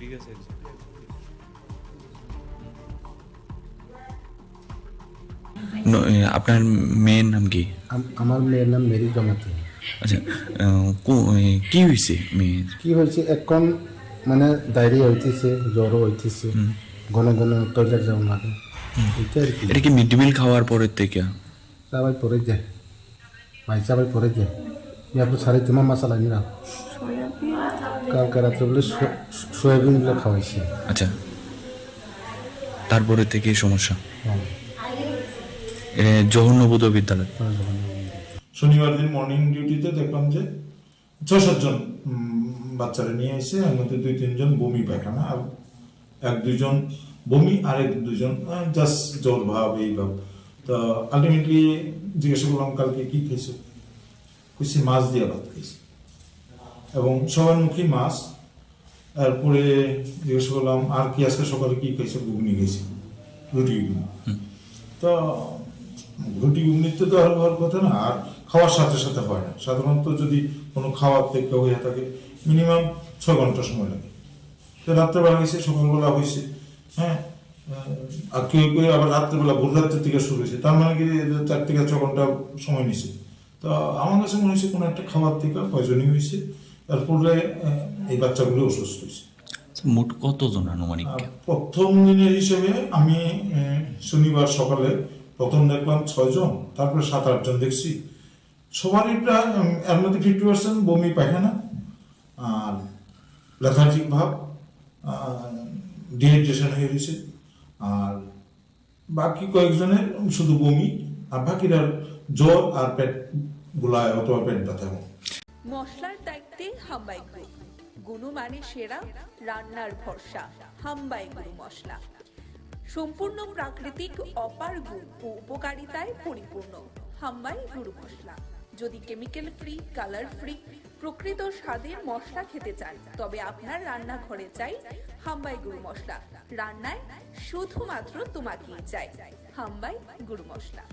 ঠিক আছে। আপনার মেয়ের নাম কি? আমার মেয়ের নাম মেরি জমাতি। আচ্ছা, কি হয়েছে মেয়ের? কি হয়েছে এখন মানে ডায়রিয়া হইতেছে, জ্বরও হইতেছে, ঘন ঘন টয়লেট যাওয়া লাগে, এটা আর কি। এটা কি মিড ডে মিল খাওয়ার পরের থেকে? সবাই পরে যায়, ভাই সবাই পরে যায়। আপনি সাড়ে তোমার মশালা নিরা কালকে রাত্রে বলে সোয়াবিনগুলো খাওয়াইছে। আচ্ছা, তারপরে থেকে সমস্যা। এটা জহন্নবোধ বিদ্যালয়। শনিবার দিন মর্নিং ডিউটিতে দেখলাম যে ৬-৭ জন বাচ্চারা নিয়ে এসে, এর মধ্যে ২-৩ জন বমি পায়খানা, আর ১-২ জন বমি, আর ১-২ জন জাস্ট জ্বর ভাব, এই ভাব। তো আলটিমেটলি জিজ্ঞাসা করলাম কালকে কি খেয়েছো, খুশি মাছ দিয়ে ভাত খেয়েছি এবং সবার মুখী মাছ। তারপরে জিজ্ঞাসা করলাম আর কি আজকে সকালে কি খেয়েছো, ঘুগনি খেয়েছি, রুটি ঘুগনি। তো রুটি ঘুগনিতে তো আর হওয়ার কথা না, আর খাওয়ার সাথে সাথে হয় না। সাধারণত যদি কোনো খাওয়ার থেকে হয়ে থাকে মিনিমাম ৬ ঘন্টা সময় লাগে। তো রাত্রেবেলা গেছে, সকালবেলা হয়েছে, হ্যাঁ, আর কেউ কেউ আবার রাত্রেবেলা ভোর রাত্রের থেকে শুরু হয়েছে, তার মানে কি ৪ থেকে ৬ ঘন্টা সময় নিছে। তো আমার কাছে মনে হয়েছে কোনো একটা খাবার থেকে পয়জনিং হয়েছে, তারপরে এই বাচ্চাগুলো অসুস্থ হয়েছে। মোট কতজন আনুমানিক? প্রথম দিনের হিসেবে আমি শনিবার সকালে প্রথম দেখলাম ৬ জন, তারপরে ৭-৮ জন দেখছি। সবারই প্রায় এর মধ্যে 50% বমি পায়খানা, আর লেথার্জিক ভাব, ডিহাইড্রেশন হয়ে গেছে, আর বাকি কয়েকজনের শুধু বমি, আর বাকিরা জ্বর আর পেট গোলায় অথবা পেট ব্যথা। মশলার দায়িত্বে হাম্বাই গ্রুপ, গুণমানে সেরা, রান্নার ভরসা। হাম্বাই গুরু মশলা সম্পূর্ণ প্রাকৃতিক, অপার গুণ ও উপকারিতায় পরিপূর্ণ। হাম্বাই গুরু মশলা। যদি কেমিক্যাল ফ্রি, কালার ফ্রি, প্রকৃত স্বাদের মশলা খেতে চান, তবে আপনার রান্নাঘরে চাই হাম্বাই গুরু মশলা। রান্নায় শুধুমাত্র তোমাকেই চাই হাম্বাই গুরু মশলা।